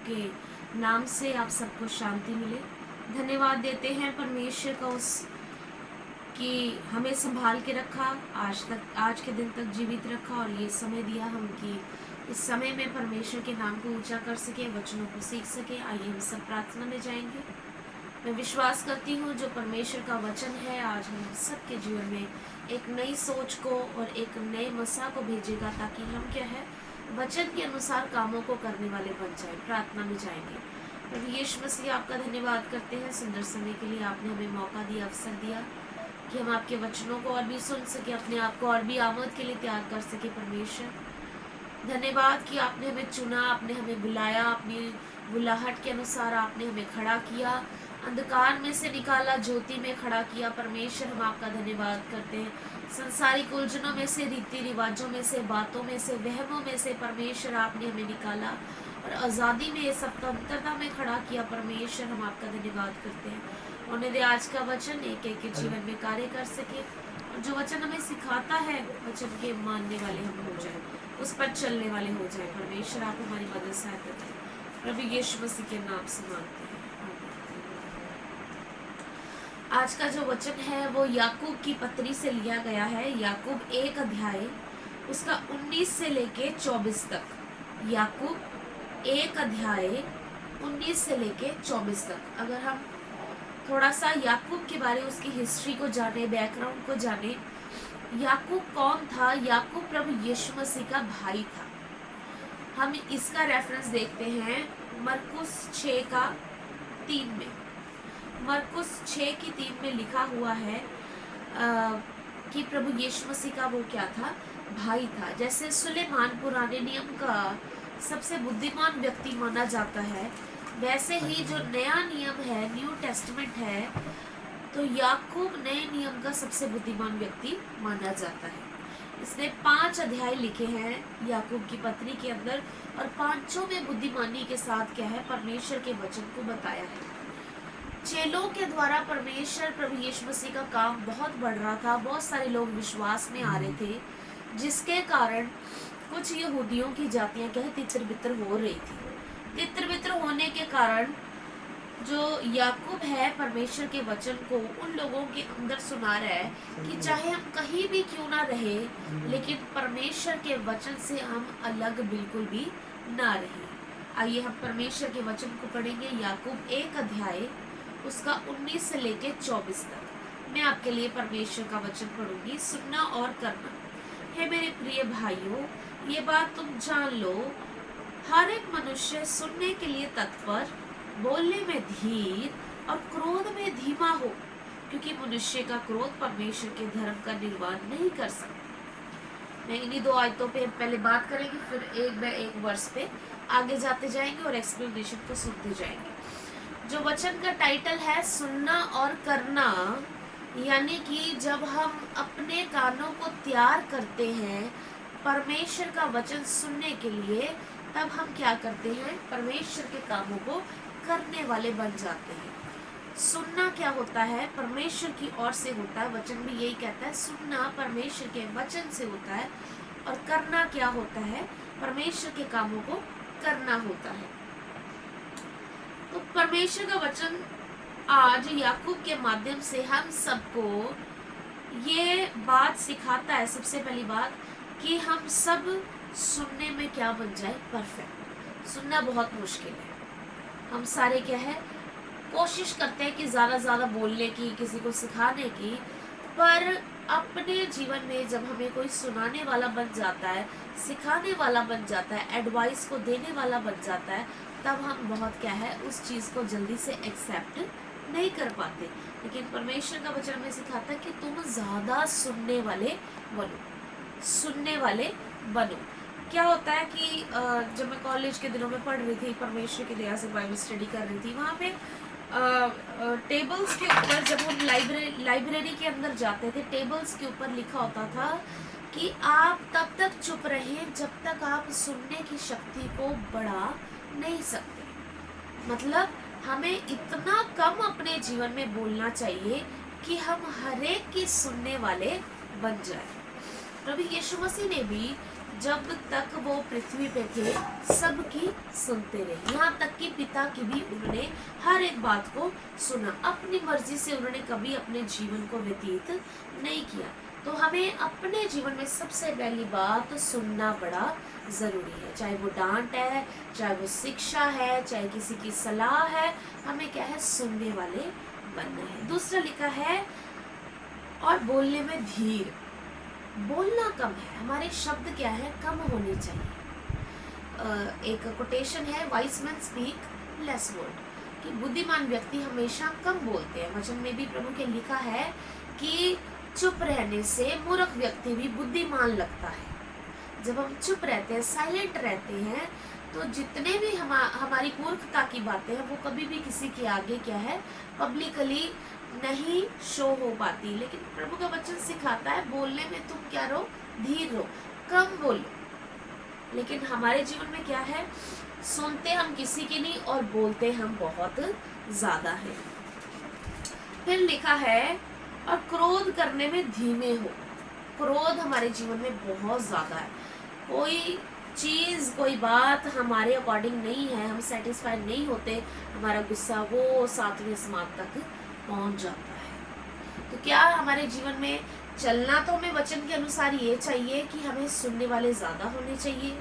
के नाम से आप सबको शांति मिले। धन्यवाद देते हैं परमेश्वर का उस कि हमें संभाल के रखा, आज के दिन तक जीवित रखा और ये समय दिया हम कि इस समय में परमेश्वर के नाम को ऊंचा कर सके, वचनों को सीख सके। आइए हम सब प्रार्थना में जाएंगे। मैं विश्वास करती हूँ जो परमेश्वर का वचन है आज हम सबके जीवन में एक नई सोच को और एक नए मसा को भेजेगा, ताकि हम क्या है वचन के अनुसार कामों को करने वाले बन जाए। प्रार्थना में जाएंगे। प्रभु यीशु मसीह, आपका धन्यवाद करते हैं सुंदर समय के लिए। आपने हमें मौका दिया, अवसर दिया कि हम आपके वचनों को और भी सुन सके, अपने आप को और भी आमद के लिए तैयार कर सके। परमेश्वर धन्यवाद कि आपने हमें चुना, आपने हमें बुलाया, अपनी बुलाहट के अनुसार आपने हमें खड़ा किया, अंधकार में से निकाला, ज्योति में खड़ा किया। परमेश्वर हम आपका धन्यवाद करते हैं। संसारिक उलझनों में से, रीति रिवाजों में से, बातों में से, वहमों में से परमेश्वर आपने हमें निकाला और आज़ादी में, स्वतंत्रता में खड़ा किया। परमेश्वर हम आपका धन्यवाद करते हैं। उन्हें दे आज का वचन एक एक के जीवन में कार्य कर सके और जो वचन हमें सिखाता है वचन के मानने वाले हम हो जाए, उस पर चलने वाले हो जाए। परमेश्वर आप हमारी मदद सहायता करें। प्रभु यीशु मसीह के नाम से मांगते हैं। आज का जो वचन है वो याकूब की पत्री से लिया गया है। याकूब 1 अध्याय उसका 19 से लेके 24 तक। याकूब 1 अध्याय 19 से लेके 24 तक। अगर हम थोड़ा सा याकूब के बारे में, उसकी हिस्ट्री को जाने, बैकग्राउंड को जाने, याकूब कौन था? याकूब प्रभु यीशु मसीह का भाई था। हम इसका रेफरेंस देखते हैं मरकुस 6:3 में। मरकुस 6:3 में लिखा हुआ है कि प्रभु यीशु मसीह का वो क्या था? भाई था। जैसे सुलेमान पुराने नियम का सबसे बुद्धिमान व्यक्ति माना जाता है, वैसे ही जो नया नियम है, न्यू टेस्टमेंट है, तो याकूब नए नियम का सबसे बुद्धिमान व्यक्ति माना जाता है। इसने 5 अध्याय लिखे हैं याकूब की पत्री के अंदर और पांचों में बुद्धिमानी के साथ क्या है परमेश्वर के वचन को बताया है। चेलों के द्वारा परमेश्वर प्रभु यीशु मसीह का काम बहुत बढ़ रहा था। बहुत सारे लोग विश्वास में आ रहे थे, जिसके कारण कुछ यहूदियों की जातियां क्या है तितर बितर हो रही थी। तितर बितर होने के कारण जो याकूब है परमेश्वर के वचन को उन लोगों के अंदर सुना रहा है कि चाहे हम कहीं भी क्यों ना रहे, लेकिन परमेश्वर के वचन से हम अलग बिल्कुल भी ना रहे। आइए हम परमेश्वर के वचन को पढ़ेंगे। याकूब 1 अध्याय उसका 19 से लेके 24 तक। मैं आपके लिए परमेश्वर का वचन पढ़ूंगी, सुनना और करना। हे मेरे प्रिय भाइयों, ये बात तुम जान लो, हर एक मनुष्य सुनने के लिए तत्पर, बोलने में धीर और क्रोध में धीमा हो, क्योंकि मनुष्य का क्रोध परमेश्वर के धर्म का निर्वाह नहीं कर सकता। मैं इन्हीं 2 आयतों पे पहले बात करेंगे, फिर एक बाय एक वर्ष पे आगे जाते जाएंगे और एक्सप्लेनेशन को सुनते जाएंगे। जो वचन का टाइटल है सुनना और करना, यानी कि जब हम अपने कानों को तैयार करते हैं परमेश्वर का वचन सुनने के लिए, तब हम क्या करते हैं? परमेश्वर के कामों को करने वाले बन जाते हैं। सुनना क्या होता है? परमेश्वर की ओर से होता है। वचन भी यही कहता है, सुनना परमेश्वर के वचन से होता है। और करना क्या होता है? परमेश्वर के कामों को करना होता है। तो परमेश्वर का वचन आज याकूब के माध्यम से हम सबको ये बात सिखाता है, सबसे पहली बात, कि हम सब सुनने में क्या बन जाए? परफेक्ट। सुनना बहुत मुश्किल है। हम सारे क्या है कोशिश करते हैं कि ज़्यादा बोलने की, किसी को सिखाने की, पर अपने जीवन में जब हमें कोई सुनाने वाला बन जाता है, सिखाने वाला बन जाता है, एडवाइस को देने वाला बन जाता है, तब हम बहुत क्या है उस चीज़ को जल्दी से एक्सेप्ट नहीं कर पाते। लेकिन परमेश्वर का वचन हमें सिखाता है कि तुम ज़्यादा सुनने वाले बनो, सुनने वाले बनो। क्या होता है कि जब मैं कॉलेज के दिनों में पढ़ रही थी, परमेश्वर की दया से बाइबल स्टडी कर रही थी, वहाँ पे टेबल्स के ऊपर, जब हम लाइब्रेरी के अंदर जाते थे, टेबल्स के ऊपर लिखा होता था कि आप तब तक चुप रहें जब तक आप सुनने की शक्ति को बढ़ा नहीं सकते। मतलब हमें इतना कम अपने जीवन में बोलना चाहिए कि हम हर एक की सुनने वाले बन जाए। प्रभु यीशु मसीह ने भी जब तक वो पृथ्वी पे थे सबकी सुनते रहे, यहाँ तक कि पिता की भी उन्होंने हर एक बात को सुना। अपनी मर्जी से उन्होंने कभी अपने जीवन को व्यतीत नहीं किया। तो हमें अपने जीवन में सबसे पहली बात सुनना बड़ा ज़रूरी है, चाहे वो डांट है, चाहे वो शिक्षा है, चाहे किसी की सलाह है, हमें क्या है, सुनने वाले बनना है। दूसरा लिखा है, और बोलने में धीर, बोलना कम है, हमारे शब्द क्या है, कम होने चाहिए। एक कोटेशन है, vice man speak less word, कि बुद्धिमान व्यक्ति हमेशा कम बोलते हैं। वचन में भी प्रभु के लिखा है कि चुप रहने से मूर्ख व्यक्ति भी बुद्धिमान लगता है। जब हम चुप रहते हैं, साइलेंट रहते हैं, तो जितने भी हमारी मूर्खता की बातें हैं वो कभी भी किसी के आगे क्या है, पब्लिकली नहीं शो हो पाती। लेकिन प्रभु का वचन सिखाता है बोलने में तुम क्या रहो, धीर रहो, कम बोलो। लेकिन हमारे जीवन में क्या है, सुनते हम किसी की नहीं और बोलते हम बहुत ज्यादा है। फिर लिखा है, और क्रोध करने में धीमे हो। क्रोध हमारे जीवन में बहुत ज्यादा है। कोई चीज, कोई बात हमारे अकॉर्डिंग नहीं है, हम सेटिस्फाइड नहीं होते, हमारा गुस्सा वो 7वें आसमान तक पहुंच जाता है। तो क्या हमारे जीवन में चलना, तो हमें वचन के अनुसार ये चाहिए कि हमें सुनने वाले ज्यादा होने चाहिए,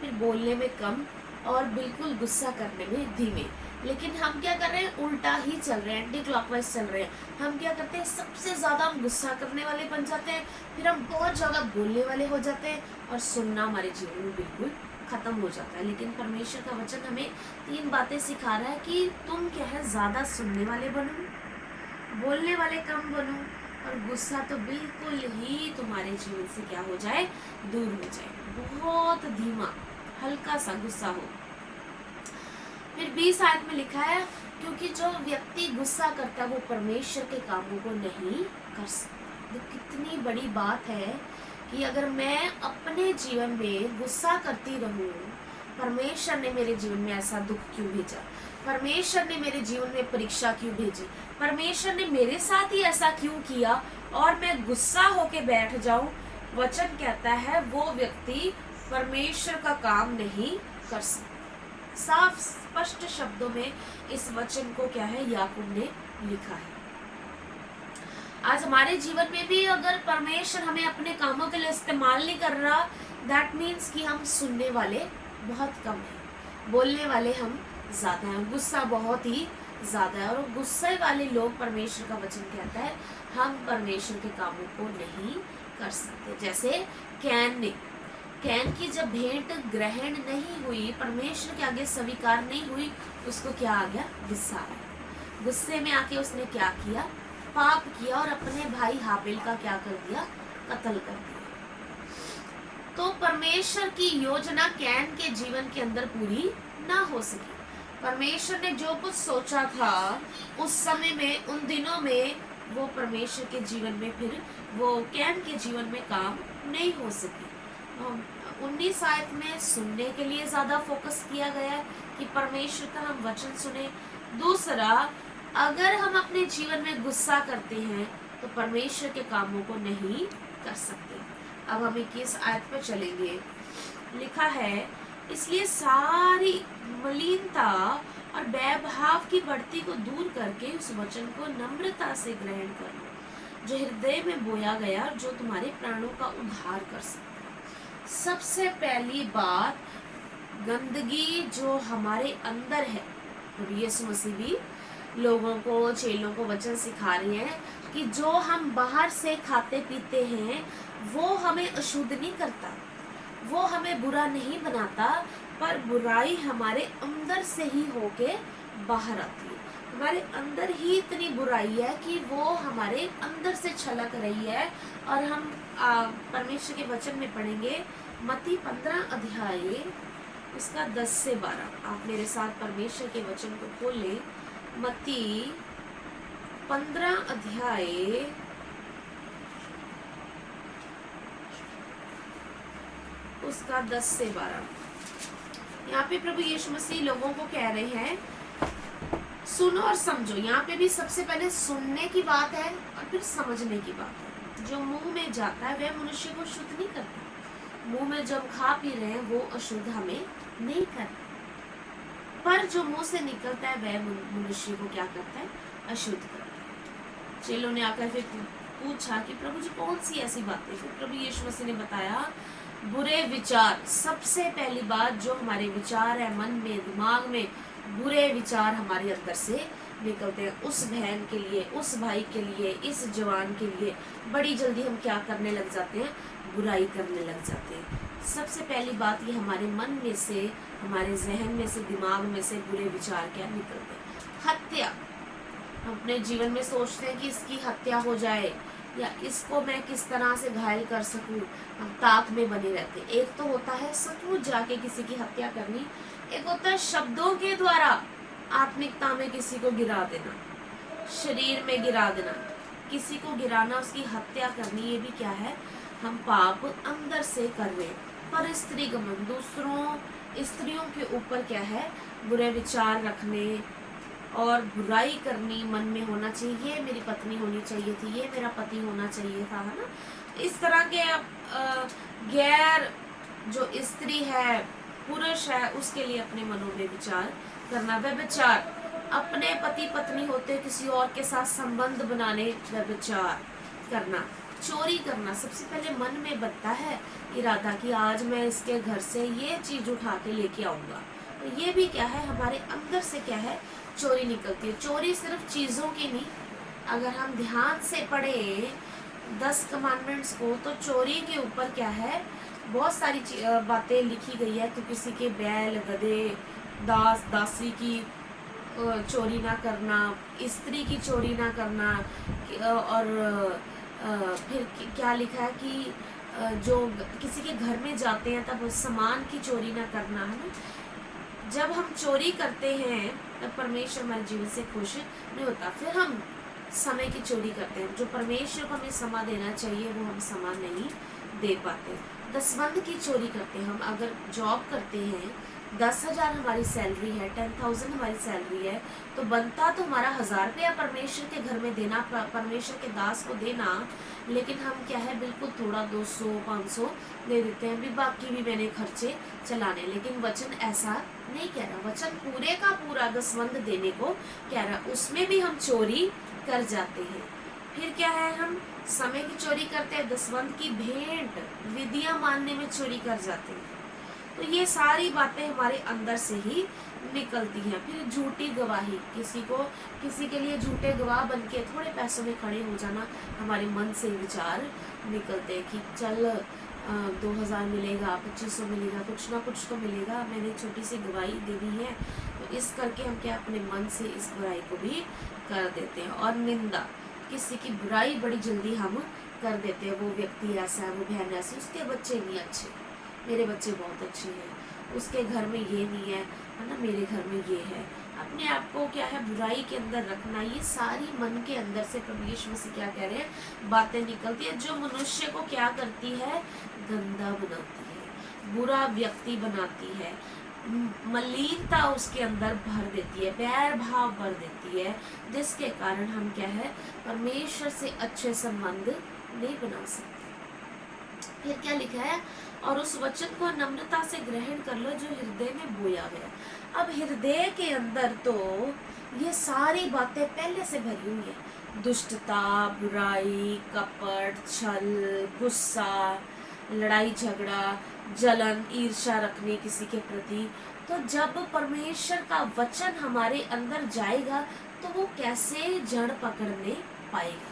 फिर बोलने में कम, और बिल्कुल गुस्सा करने में धीमे। लेकिन हम क्या कर रहे हैं, उल्टा ही चल रहे हैं, एंटी क्लॉकवाइज चल रहे हैं। हम क्या करते हैं, सबसे ज्यादा हम गुस्सा करने वाले बन जाते हैं, फिर हम बहुत ज्यादा बोलने वाले हो जाते हैं, और सुनना हमारे जीवन में बिल्कुल खत्म हो जाता है। लेकिन परमेश्वर का वचन हमें 3 बातें सिखा रहा है कि तुम क्या है, ज्यादा सुनने वाले बनो, बोलने वाले कम बनो, और गुस्सा तो बिल्कुल ही तुम्हारे जीवन से क्या हो जाए, दूर हो जाए। बहुत धीमा, हल्का सा गुस्सा हो। फिर 20 आयत में लिखा है, क्योंकि जो व्यक्ति गुस्सा करता है वो परमेश्वर के कामों को नहीं कर सकता। तो कितनी बड़ी बात है कि अगर मैं अपने जीवन में गुस्सा करती रहूं, परमेश्वर ने मेरे जीवन में ऐसा दुख क्यों भेजा, परमेश्वर ने मेरे जीवन में परीक्षा क्यों भेजी, परमेश्वर ने मेरे साथ ही ऐसा क्यों किया, और मैं गुस्सा होके बैठ जाऊं। वचन कहता है वो व्यक्ति परमेश्वर का काम नहीं कर सकता। साफ स्पष्ट शब्दों में इस वचन को क्या है, याकूब ने लिखा है। आज हमारे जीवन में भी अगर परमेश्वर हमें अपने कामों के लिए इस्तेमाल नहीं कर रहा, दैट मीन्स कि हम सुनने वाले बहुत कम हैं, बोलने वाले हम ज्यादा हैं, गुस्सा बहुत ही ज्यादा है। और गुस्से वाले लोग, परमेश्वर का वचन कहता है, हम परमेश्वर के कामों को नहीं कर सकते। जैसे कैन की जब भेंट ग्रहण नहीं हुई, परमेश्वर के आगे स्वीकार नहीं हुई, उसको क्या आ गया, गुस्सा आया। गुस्से में आके उसने क्या किया, पाप किया, और अपने भाई हाबिल का क्या कर दिया, कत्ल कर दिया। तो परमेश्वर की योजना कैन के जीवन के अंदर पूरी ना हो सकी। परमेश्वर ने जो कुछ सोचा था उस समय में, उन दिनों में, वो परमेश्वर के जीवन में, फिर वो कैन के जीवन में काम नहीं हो सकी। 19 आयत में सुनने के लिए ज्यादा फोकस किया गया है कि परमेश्वर का हम वचन सुने। दूसरा, अगर हम अपने जीवन में गुस्सा करते हैं तो परमेश्वर के कामों को नहीं कर सकते। अब हम 21 आयत पर चलेंगे। लिखा है, इसलिए सारी मलिनता और वैभाव की बढ़ती को दूर करके उस वचन को नम्रता से ग्रहण कर लो, जो हृदय में बोया गया, जो तुम्हारे प्राणों का उद्धार कर सकता है। सबसे पहली बात, गंदगी जो हमारे अंदर है, प्रभु यीशु मसीह भी लोगों को, चेलों को वचन सिखा रहे हैं कि जो हम बाहर से खाते पीते हैं वो हमें अशुद्ध नहीं करता, वो हमें बुरा नहीं बनाता, पर बुराई हमारे अंदर से ही होके बाहर आती है। हमारे अंदर ही इतनी बुराई है कि वो हमारे अंदर से छलक रही है। और हम परमेश्वर के वचन में पढ़ेंगे, मत्ती 15 अध्याय उसका 10 से 12। आप मेरे साथ परमेश्वर के वचन को खोल लें। मत्ती 15 अध्याय उसका 10 से 12। यहाँ पे प्रभु यीशु मसीह लोगों को कह रहे हैं, सुनो और समझो। यहाँ पे भी सबसे पहले सुनने की बात है और फिर समझने की बात है। जो मुंह में जाता है वह मनुष्य को शुद्ध नहीं करता, मुंह में जब खा पी रहे हैं वो अशुद्ध हमें नहीं करना, पर जो मुंह से निकलता है वह मनुष्य को क्या करता है, अशुद्ध करता है। चेलों ने आकर फिर पूछा कि प्रभु जी कौन सी ऐसी बातें। फिर प्रभु यीशु मसीह ने बताया, बुरे विचार, सबसे पहली बात जो हमारे विचार है मन में, दिमाग में, बुरे विचार हमारे अंदर से निकलते हैं। उस बहन के लिए, उस भाई के लिए, इस जवान के लिए बड़ी जल्दी हम क्या करने लग जाते हैं, बुराई करने लग जाते हैं। सबसे पहली बात ये हमारे मन में से, हमारे जहन में से, दिमाग में से बुरे विचार क्या निकलते हैं। हत्या, हम अपने जीवन में सोचते हैं कि इसकी हत्या हो जाए या इसको मैं किस तरह से घायल कर सकूं, हम ताक में बने रहते हैं। एक तो होता है सचमुच जाके किसी की हत्या करनी, एक होता है शब्दों के द्वारा आत्मिकता में किसी को गिरा देना, शरीर में गिरा देना, किसी को गिराना, उसकी हत्या करनी। ये भी क्या है, हम पाप अंदर से कर रहे हैं। पर स्त्री गमन, दूसरों स्त्रियों के ऊपर क्या है, बुरे विचार रखने और बुराई करनी मन में होना चाहिए। ये मेरी पत्नी होनी चाहिए थी, ये मेरा पति होना चाहिए था, है ना। इस तरह के गैर जो स्त्री है, पुरुष है, उसके लिए अपने मनों में विचार करना। व्यभिचार, अपने पति पत्नी होते किसी और के साथ संबंध बनाने, व्यभिचार करना। चोरी करना, सबसे पहले मन में बनता है इरादा कि आज मैं इसके घर से ये चीज उठा के लेके आऊंगा, तो ये भी क्या है, हमारे अंदर से क्या है, चोरी निकलती है। चोरी सिर्फ चीजों की नहीं, अगर हम ध्यान से पढ़े 10 कमांडमेंट्स को, तो चोरी के ऊपर क्या है, बहुत सारी बातें लिखी गई है। तो किसी के बैल, गधे, दास दासी की चोरी ना करना, स्त्री की चोरी ना करना, और फिर क्या लिखा है कि जो किसी के घर में जाते हैं तब सामान की चोरी ना करना, है ना। जब हम चोरी करते हैं तब परमेश्वर हमारे जीवन से खुश नहीं होता। फिर हम समय की चोरी करते हैं, जो परमेश्वर को हमें समय देना चाहिए वो हम समय नहीं दे पाते। दसवंध की चोरी करते हैं हम। अगर जॉब करते हैं, 10,000 हमारी सैलरी है, 10,000 हमारी सैलरी है, तो बनता तो हमारा 1,000 रुपया परमेश्वर के घर में देना, परमेश्वर के दास को देना, लेकिन हम क्या है, बिल्कुल थोड़ा 200 500 दे देते हैं, भी बाकी भी मैंने खर्चे चलाने। लेकिन वचन ऐसा नहीं कह रहा, वचन पूरे का पूरा दसवंध देने को कह रहा, उसमें भी हम चोरी कर जाते हैं। फिर क्या है, हम समय की चोरी करते हैं, दसवंध की भेंट विधियां मानने में चोरी कर जाते हैं। तो ये सारी बातें हमारे अंदर से ही निकलती हैं। फिर झूठी गवाही, किसी के लिए झूठे गवाह बन के थोड़े पैसों में खड़े हो जाना, हमारे मन से विचार निकलते हैं कि चल 2,000 मिलेगा, 2,500 मिलेगा, कुछ ना कुछ तो मिलेगा, मैंने छोटी सी गवाही देनी है। तो इस करके हम क्या अपने मन से इस बुराई को भी कर देते हैं। और निंदा, किसी की बुराई बड़ी जल्दी हम कर देते हैं। वो व्यक्ति ऐसा है, वो बहन ऐसी, उसके बच्चे नहीं अच्छे, मेरे बच्चे बहुत अच्छे हैं, उसके घर में ये नहीं है ना, मेरे घर में ये है। अपने आप को क्या है, बुराई के अंदर रखना। ये सारी मन के अंदर से प्रभु यीशु मसीह क्या कह रहे हैं, बातें निकलती है, जो मनुष्य को क्या करती है, गंदा बनाती है, बुरा व्यक्ति बनाती है, मलिनता उसके अंदर भर देती है, बैर भाव भर देती है, जिसके कारण हम क्या है, परमेश्वर से अच्छे संबंध नहीं बना सकते। फिर क्या लिखा है, और उस वचन को नम्रता से ग्रहण कर लो जो हृदय में बोया गया। अब हृदय के अंदर तो ये सारी बातें पहले से भरी हुई है, दुष्टता, बुराई, कपट, छल, गुस्सा, लड़ाई झगड़ा, जलन, ईर्ष्या रखने किसी के प्रति। तो जब परमेश्वर का वचन हमारे अंदर जाएगा तो वो कैसे जड़ पकड़ने पाएगा,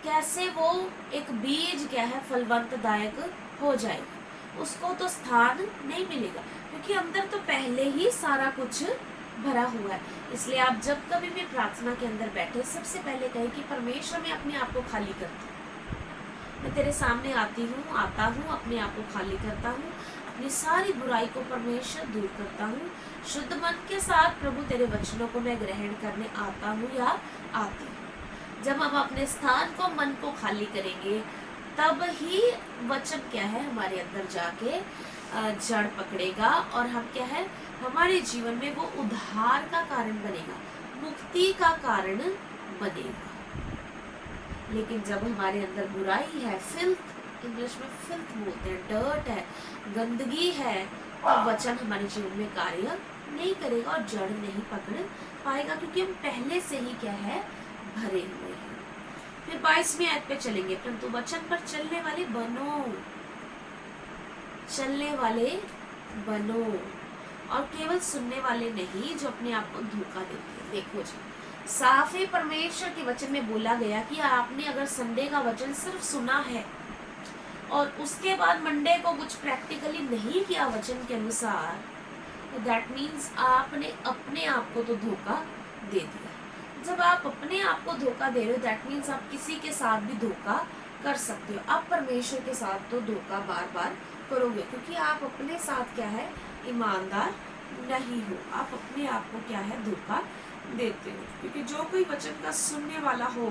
कैसे वो एक बीज क्या है, फलवंतदायक हो जाएगा। उसको तो स्थान नहीं मिलेगा, क्योंकि अंदर तो पहले ही सारा कुछ भरा हुआ है। इसलिए आप जब कभी भी प्रार्थना के अंदर बैठे, सबसे पहले कहें कि परमेश्वर, मैं अपने आप को खाली करती हूँ, मैं तेरे सामने आता हूँ, अपने आप को खाली करता हूँ, अपनी सारी बुराई को परमेश्वर दूर करता हूँ, शुद्ध मन के साथ प्रभु तेरे वचनों को मैं ग्रहण करने आता हूँ या आती हूँ। जब हम अपने स्थान को, मन को खाली करेंगे, तब ही वचन क्या है, हमारे अंदर जाके जड़ पकड़ेगा, और हम क्या है, हमारे जीवन में वो उद्धार का कारण बनेगा, मुक्ति का कारण बनेगा। लेकिन जब हमारे अंदर बुराई है, फिल्थ इंग्लिश में फिल्थ बोलते हैं, डर्ट है, गंदगी है, तो वचन हमारे जीवन में कार्य नहीं करेगा और जड़ नहीं पकड़ पाएगा, क्योंकि हम पहले से ही क्या है, भरे हुए हैं। फिर 22वीं आयत पे चलेंगे, परंतु वचन पर चलने वाले बनो, चलने वाले बनो, और केवल सुनने वाले नहीं जो अपने आप को धोखा देते हैं। देखो जी, साफ ही परमेश्वर के वचन में बोला गया कि आपने अगर संडे का वचन सिर्फ सुना है और उसके बाद मंडे को कुछ प्रैक्टिकली नहीं किया वचन के अनुसार, तो दैट मीन्स आपने अपने आप को तो धोखा दे दिया। जब आप अपने आप को धोखा दे रहे हो, दैट मीन्स आप किसी के साथ भी धोखा कर सकते हो। आप परमेश्वर के साथ तो धोखा बार बार करोगे, क्योंकि आप अपने साथ क्या है, ईमानदार नहीं हो। आप अपने आप को क्या है, धोखा देते हो। क्योंकि जो कोई वचन का सुनने वाला हो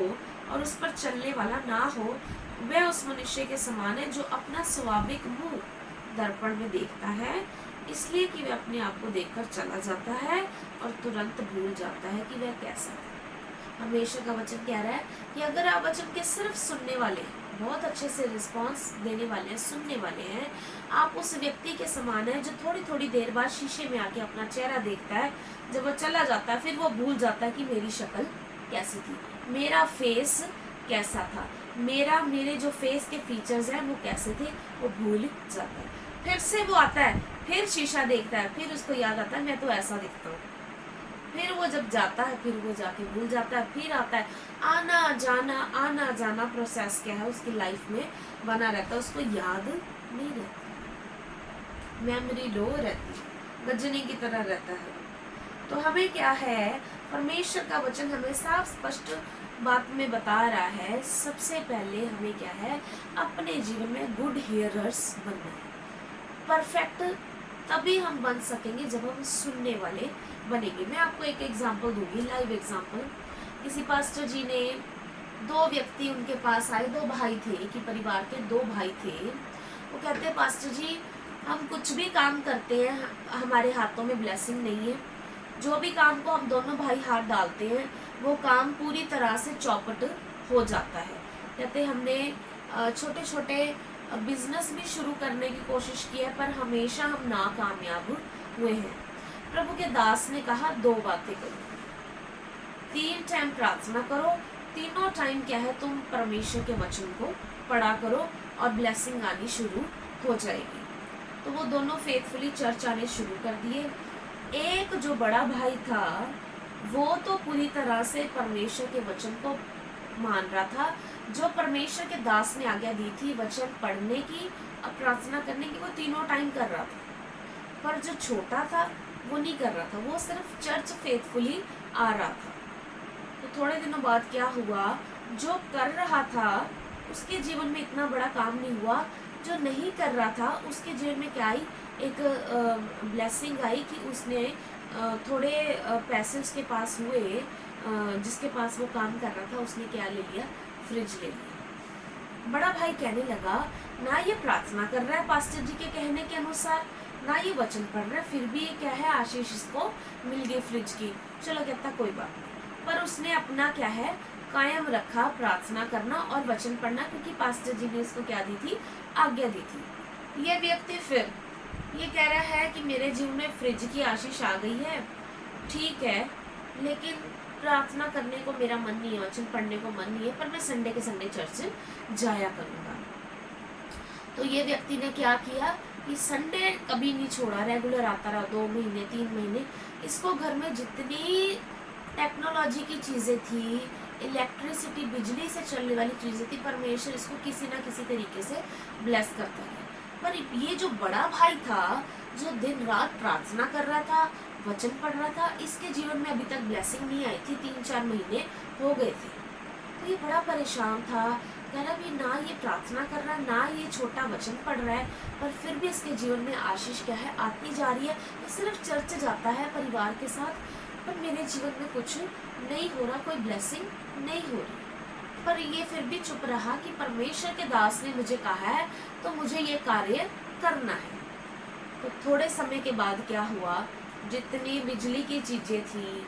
और उस पर चलने वाला ना हो, वह उस मनुष्य के समान है जो अपना स्वाभाविक मुंह दर्पण में देखता है, इसलिए कि वह अपने आप को देखकर चला जाता है और तुरंत भूल जाता है कि वह कैसा है। परमेश्वर का वचन कह रहा है कि अगर आप वचन के सिर्फ सुनने वाले हैं, बहुत अच्छे से रिस्पांस देने वाले हैं, सुनने वाले हैं, आप उस व्यक्ति के समान है जो थोड़ी थोड़ी देर बाद शीशे में आके अपना चेहरा देखता है, जब वो चला जाता है फिर वो भूल जाता है कि मेरी शक्ल कैसी थी, मेरा फेस कैसा था, मेरे जो फेस के फीचर्स हैं वो कैसे थे, वो भूल जाता है। फिर से वो आता है, फिर शीशा देखता है, फिर उसको याद आता है मैं तो ऐसा दिखता हूँ। फिर वो जब जाता है फिर वो जाके भूल जाता है, फिर आता है। आना जाना प्रोसेस क्या है, उसकी लाइफ में बना रहता है, उसको याद नहीं रहता, मेमोरी लो रहती है, गजनी की तरह रहता है। तो हमें क्या है, परमेश्वर का वचन हमें साफ स्पष्ट बात में बता रहा है, सबसे पहले हमें क्या है, अपने जीवन में गुड हियरर्स बनना है। परफेक्ट तभी हम बन सकेंगे जब हम सुनने वाले बनेंगे। मैं आपको एक एग्जांपल दूंगी, लाइव एग्जांपल। किसी पास्टर जी ने, दो व्यक्ति उनके पास आए, दो भाई थे, एक ही परिवार के दो भाई थे। वो कहते हैं पास्टर जी हम कुछ भी काम करते हैं हमारे हाथों में ब्लेसिंग नहीं है, जो भी काम को हम दोनों भाई हाथ डालते हैं वो काम पूरी तरह से चौपट हो जाता है। कहते हमने छोटे छोटे बिजनेस भी शुरू करने की कोशिश की है पर हमेशा हम नाकामयाब हुए हैं। प्रभु के दास ने कहा दो बातें करो, 3 टाइम प्रार्थना करो, तीनों टाइम क्या है तुम परमेश्वर के वचन को पढ़ा करो और ब्लेसिंग आनी शुरू हो जाएगी। तो वो दोनों फेथफुली चर्च आने शुरू कर दिए। एक जो बड़ा भाई था वो तो पूरी तरह से परमेश्वर के वचन को मान रहा था, जो परमेश्वर के दास ने आज्ञा दी थी वचन पढ़ने की और प्रार्थना करने की, वो तीनों टाइम कर रहा था। पर जो छोटा था वो नहीं कर रहा था, वो सिर्फ चर्च फेथफुली आ रहा था। तो थोड़े दिनों बाद क्या हुआ, जो कर रहा था उसके जीवन में इतना बड़ा काम नहीं हुआ, जो नहीं कर रहा था उसके जीवन में क्या आई, एक ब्लेसिंग आई कि उसने थोड़े पैसे उसके पास हुए, जिसके पास वो काम कर रहा था उसने क्या ले लिया, फ्रिज ले लिया। बड़ा भाई कहने लगा ना ये प्रार्थना कर रहा है पास्टर जी के कहने के अनुसार, ना ये वचन पढ़ रहा है, फिर भी ये क्या है आशीष इसको मिल गई फ्रिज की, चलो कहता कोई बात नहीं। पर उसने अपना क्या है कायम रखा प्रार्थना करना और वचन पढ़ना, क्योंकि पास्टर जी ने उसको क्या दी थी, आज्ञा दी थी। ये व्यक्ति फिर ये कह रहा है कि मेरे जीवन में फ्रिज की आशीष आ गई है, ठीक है, लेकिन प्रार्थना करने को मेरा मन नहीं है, वचन पढ़ने को मन नहीं है, पर मैं संडे के संडे चर्च जाया करूँगा। तो ये व्यक्ति ने क्या किया कि संडे कभी नहीं छोड़ा, रेगुलर आता रहा, 2 महीने 3 महीने। इसको घर में जितनी टेक्नोलॉजी की चीज़ें थी, इलेक्ट्रिसिटी बिजली से चलने वाली चीज़ें थी, परमेश्वर इसको किसी ना किसी तरीके से ब्लेस करता है। पर ये जो बड़ा भाई था जो दिन रात प्रार्थना कर रहा था, वचन पढ़ रहा था, इसके जीवन में अभी तक ब्लेसिंग नहीं आई थी, 3-4 महीने हो गए थे। तो ये बड़ा परेशान था, कह रहा भी ना ये प्रार्थना कर रहा है, ना ये छोटा वचन पढ़ रहा है, पर फिर भी इसके जीवन में आशीष क्या है आती जा रही है। ये सिर्फ चर्च जाता है परिवार के साथ, पर मेरे जीवन में कुछ नहीं हो रहा, कोई ब्लेसिंग नहीं हो रही। पर ये फिर भी चुप रहा कि परमेश्वर के दास ने मुझे कहा है तो मुझे ये कार्य करना है। तो थोड़े समय के बाद क्या हुआ, जितनी बिजली की चीज़ें थी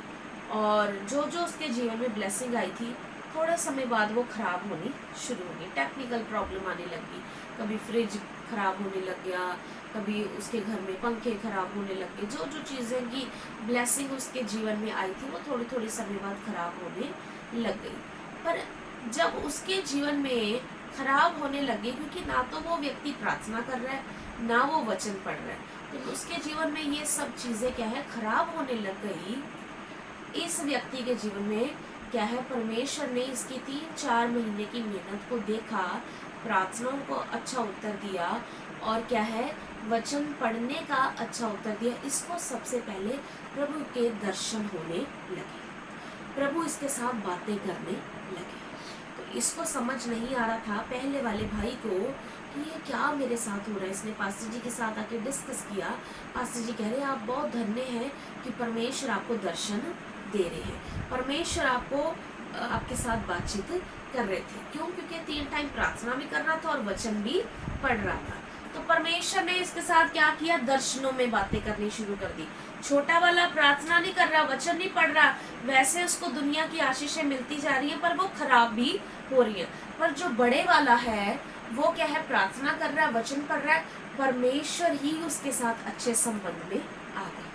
और जो जो उसके जीवन में ब्लेसिंग आई थी थोड़े समय बाद वो खराब होनी शुरू हो गई, टेक्निकल प्रॉब्लम आने लगी। कभी फ्रिज खराब होने लग गया, कभी उसके घर में पंखे खराब होने लग गए। जो जो चीज़ें की ब्लेसिंग उसके जीवन में आई थी वो थोड़े थोड़े समय बाद खराब होने लग गई। पर जब उसके जीवन में खराब होने लगे, क्योंकि ना तो वो व्यक्ति प्रार्थना कर रहा है ना वो वचन पढ़ रहा है, तो उसके जीवन में ये सब चीज़ें क्या है खराब होने लग गई। इस व्यक्ति के जीवन में क्या है, परमेश्वर ने इसकी 3-4 महीने की मेहनत को देखा, प्रार्थनाओं को अच्छा उत्तर दिया और क्या है वचन पढ़ने का अच्छा उत्तर दिया। इसको सबसे पहले प्रभु के दर्शन होने लगे, प्रभु इसके साथ बातें करने लगे। तो इसको समझ नहीं आ रहा था पहले वाले भाई को कि ये क्या मेरे साथ हो रहा है। इसने पास्टर जी के साथ आके डिस्कस किया। पास्टर जी कह रहे हैं आप बहुत धन्य हैं कि परमेश्वर आपको दर्शन दे रहे हैं, परमेश्वर आपको आपके साथ बातचीत कर रहे थे। क्यों? क्योंकि 3 टाइम प्रार्थना भी कर रहा था और वचन भी पढ़ रहा था। तो परमेश्वर ने इसके साथ क्या किया, दर्शनों में बातें करनी शुरू कर दी। छोटा वाला प्रार्थना नहीं कर रहा, वचन नहीं पढ़ रहा, वैसे उसको दुनिया की आशीषें मिलती जा रही है पर वो खराब भी हो रही है। पर जो बड़े वाला है वो क्या है, प्रार्थना कर रहा है, वचन पढ़ रहा है, परमेश्वर ही उसके साथ अच्छे संबंध में आ गए।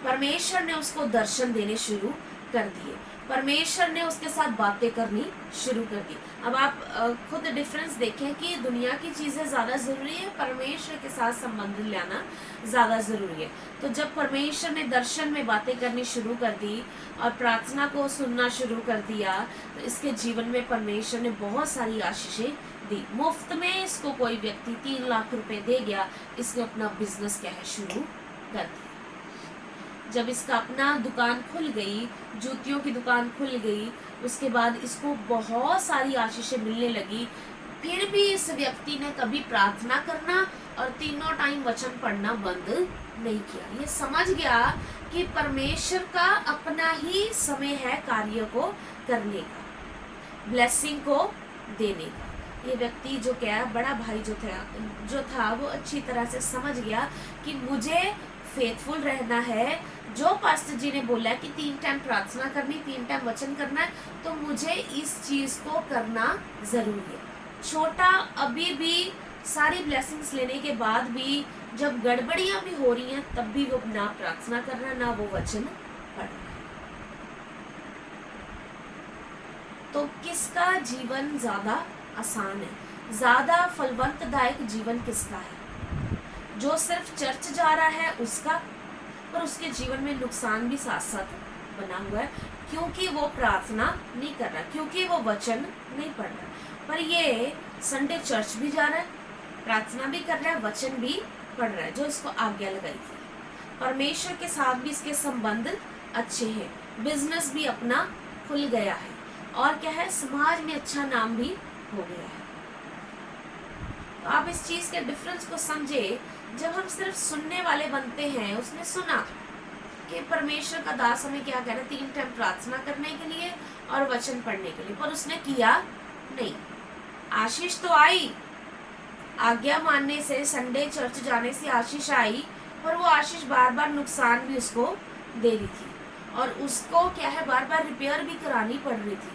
परमेश्वर ने उसको दर्शन देने शुरू कर दिए, परमेश्वर ने उसके साथ बातें करनी शुरू कर दी। अब आप खुद डिफरेंस देखें कि दुनिया की चीज़ें ज़्यादा ज़रूरी है, परमेश्वर के साथ संबंध लाना ज़्यादा ज़रूरी है। तो जब परमेश्वर ने दर्शन में बातें करनी शुरू कर दी और प्रार्थना को सुनना शुरू कर दिया, तो इसके जीवन में परमेश्वर ने बहुत सारी आशीषें दी। मुफ्त में इसको कोई व्यक्ति 3 लाख रुपए दे गया, इसने अपना बिजनेस क्या है शुरू कर दिया। जब इसका अपना दुकान खुल गई, जूतियों की दुकान खुल गई, उसके बाद इसको बहुत सारी आशीषें मिलने लगी। फिर भी इस व्यक्ति ने कभी प्रार्थना करना और 3 टाइम वचन पढ़ना बंद नहीं किया। ये समझ गया कि परमेश्वर का अपना ही समय है कार्य को करने का, ब्लेसिंग को देने का। ये व्यक्ति जो क्या बड़ा भाई जो था वो अच्छी तरह से समझ गया कि मुझे फेथफुल रहना है। जो पास्टर जी ने बोला कि 3 टाइम प्रार्थना करनी, 3 टाइम वचन करना है, तो मुझे इस चीज को करना जरूरी है। छोटा अभी भी सारी ब्लेसिंग्स लेने के बाद भी जब गड़बड़ियां भी हो रही हैं तब भी वो ना प्रार्थना कर रहा है ना वो वचन पढ़ रहा है। तो किसका जीवन ज्यादा आसान है, ज्यादा फलवंतदायक जीवन किसका है? जो सिर्फ चर्च जा रहा है उसका, पर उसके जीवन में नुकसान भी साथ साथ बना हुआ है, क्योंकि वो प्रार्थना नहीं कर रहा, क्योंकि वो वचन नहीं पढ़ रहा। पर ये संडे चर्च भी जा रहा है, प्रार्थना भी कर रहा है, वचन भी पढ़ रहा है, जो इसको आज्ञा लगाई थी। परमेश्वर के साथ भी इसके संबंध अच्छे हैं, बिजनेस भी अपना खुल गया है और क्या है, समाज में अच्छा नाम भी हो गया है। तो आप इस चीज के डिफरेंस को समझे। जब हम सिर्फ सुनने वाले बनते हैं, उसने सुना कि परमेश्वर का दास हमें क्या कह रहा है, 3 टाइम प्रार्थना करने के लिए और वचन पढ़ने के लिए, पर उसने किया नहीं। आशीष तो आई, आज्ञा मानने से, संडे चर्च जाने से आशीष आई, पर वो आशीष बार बार नुकसान भी उसको दे रही थी और उसको क्या है बार बार रिपेयर भी करानी पड़ रही थी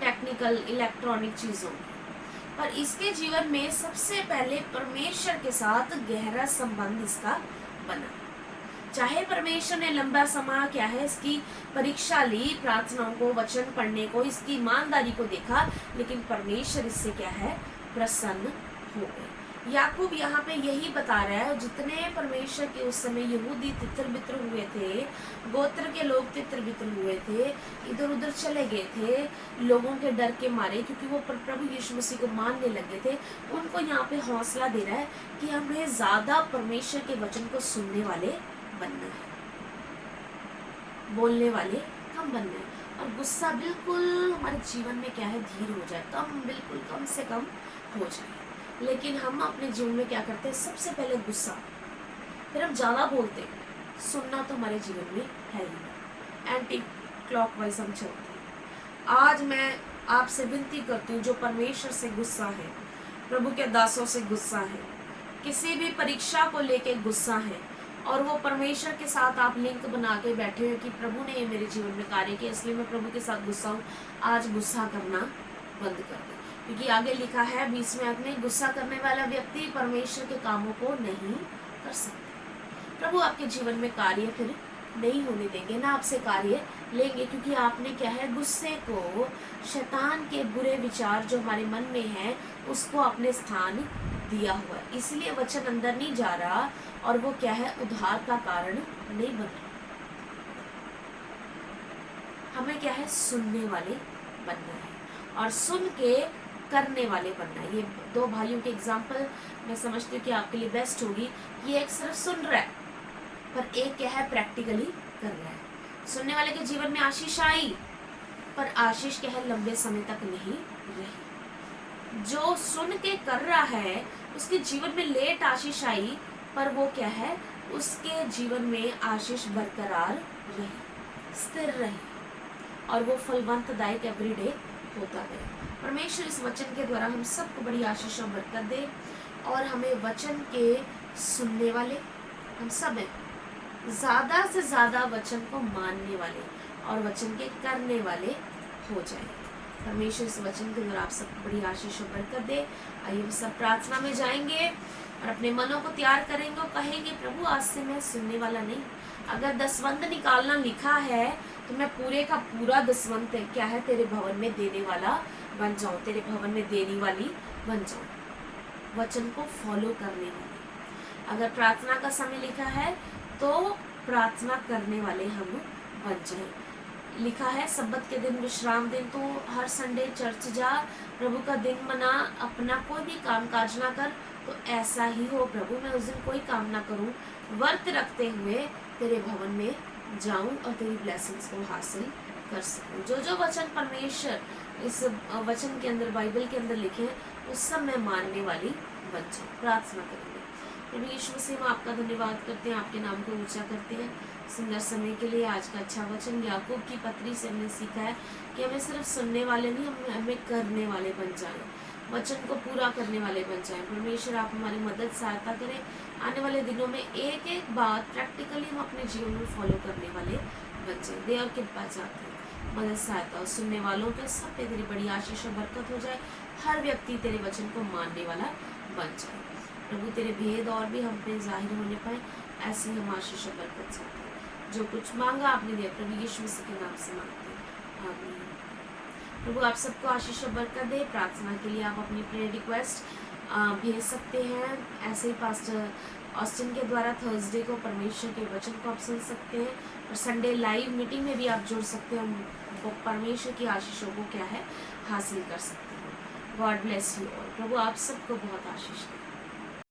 टेक्निकल इलेक्ट्रॉनिक चीजों। पर इसके जीवन में सबसे पहले परमेश्वर के साथ गहरा संबंध इसका बना। चाहे परमेश्वर ने लंबा समय क्या है इसकी परीक्षा ली, प्रार्थनाओं को, वचन पढ़ने को, इसकी ईमानदारी को देखा, लेकिन परमेश्वर इससे क्या है प्रसन्न हो गए। याकूब यहाँ पे यही बता रहा है, जितने परमेश्वर के उस समय यहूदी तितर बितर हुए थे, गोत्र के लोग तितर बितर हुए थे, इधर उधर चले गए थे लोगों के डर के मारे, क्योंकि वो प्रभु यीशु मसीह को मानने लगे थे। उनको यहाँ पे हौसला दे रहा है कि हमें ज्यादा परमेश्वर के वचन को सुनने वाले बनना है, बोलने वाले कम बनना है, और गुस्सा बिल्कुल हमारे जीवन में क्या है धीर हो जाए, बिल्कुल कम से कम हो जाए। लेकिन हम अपने जीवन में क्या करते हैं, सबसे पहले गुस्सा, फिर हम ज़्यादा बोलते हैं। सुनना तो हमारे जीवन में है ही, एंटी क्लॉकवाइज हम चलते हैं। आज मैं आपसे विनती करती हूँ, जो परमेश्वर से गुस्सा है, प्रभु के दासों से गुस्सा है, किसी भी परीक्षा को लेके गुस्सा है, और वो परमेश्वर के साथ आप लिंक बना के बैठे हो कि प्रभु ने ये मेरे जीवन में कार्य किया, इसलिए मैं प्रभु के साथ गुस्सा हूँ, आज गुस्सा करना बंद कर दे। क्योंकि आगे लिखा है 20वें अंक में, गुस्सा करने वाला व्यक्ति परमेश्वर के कामों को नहीं कर सकता। प्रभु आपके जीवन में कार्य फिर नहीं होने देंगे, ना आपसे कार्य लेंगे, क्योंकि आपने क्या है, गुस्से को, शैतान के बुरे विचार जो हमारे मन में है, उसको अपने स्थान दिया हुआ है। इसलिए वचन अंदर नहीं जा रहा और वो क्या है, उद्धार का कारण नहीं बन रहा। हमें क्या है, सुनने वाले बनना है और सुन के करने वाले बनना है। ये दो भाइयों के एग्जाम्पल मैं समझती हूँ कि आपके लिए बेस्ट होगी। ये एक सिर्फ सुन रहा है, पर एक क्या है, प्रैक्टिकली कर रहा है। सुनने वाले के जीवन में आशीष आई, पर आशीष क्या है, लंबे समय तक नहीं रही। जो सुन के कर रहा है उसके जीवन में लेट आशीष आई, पर वो क्या है, उसके जीवन में आशीष बरकरार रही, स्थिर रही और वो फलवंतदायक एवरीडे होता गया। परमेश्वर इस वचन के द्वारा हम सबको बड़ी आशीष और बरकत दे और हमें वचन के सुनने वाले, हम सब हैं, ज्यादा से ज्यादा वचन को मानने वाले और वचन के करने वाले हो जाए। परमेश्वर इस वचन के द्वारा आप सबको बड़ी आशीष और बरकत दे। आइए हम सब प्रार्थना में जाएंगे और अपने मनों को तैयार करेंगे और कहेंगे, प्रभु आज से मैं सुनने वाला नहीं, अगर दसवंत निकालना लिखा है तो मैं पूरे का पूरा दसवंत क्या है, तेरे भवन में देने वाला बन जाऊं, तेरे भवन में देने वाली बन जाऊं, वचन को फॉलो करने वाले। अगर प्रार्थना का समय लिखा है तो प्रार्थना करने वाले हम बन जाए। लिखा है सब्बत के दिन विश्राम दिन, तो हर संडे चर्च जा, प्रभु का दिन मना, अपना कोई भी काम काज ना कर। तो ऐसा ही हो प्रभु, मैं उस दिन कोई काम ना करूं, व्रत रखते हुए तेरे भवन में जाऊं और तेरी ब्लेसिंग्स को हासिल कर सकूं। जो जो वचन परमेश्वर इस वचन के अंदर, बाइबल के अंदर लिखे हैं, उस सब मैं मानने वाली बन जाऊं। प्रार्थना करेंगे। प्रभु यीशु मसीह हम आपका धन्यवाद करते हैं, आपके नाम को ऊंचा करते हैं सुंदर समय के लिए। आज का अच्छा वचन याकूब की पत्री से हमने सीखा है कि हमें सिर्फ सुनने वाले नहीं, हमें करने वाले बन जाए, वचन को पूरा करने वाले बन जाए। परमेश्वर आप हमारी मदद सहायता करें, आने वाले दिनों में एक एक बात प्रैक्टिकली हम अपने जीवन में फॉलो करने वाले बन जाए। दे और कृपा चाहते हैं, मदद सहायता और सुनने वालों पे सब पे तेरी बड़ी आशीष और बरकत हो जाए। हर व्यक्ति तेरे वचन को मानने वाला बन जाए। प्रभु तेरे भेद और भी हम पे जाहिर होने पाए, ऐसे हम आशीष और बरकत चाहते हैं। जो कुछ मांगा आपने दिया, प्रभु यीशु मसीह के नाम से मांगते हैं, आमीन। प्रभु आप सबको आशीष और बरकत दे। प्रार्थना के लिए आप अपनी प्रेयर रिक्वेस्ट भेज सकते हैं। ऐसे ही पास्टर ऑस्टिन के द्वारा थर्सडे को परमेश्वर के वचन को आप सुन सकते हैं और संडे लाइव मीटिंग में भी आप जुड़ सकते हैं, वो परमेश्वर की आशीषों को क्या है, हासिल कर सकते हैं। God bless you all. प्रभु आप सबको बहुत आशीष दे।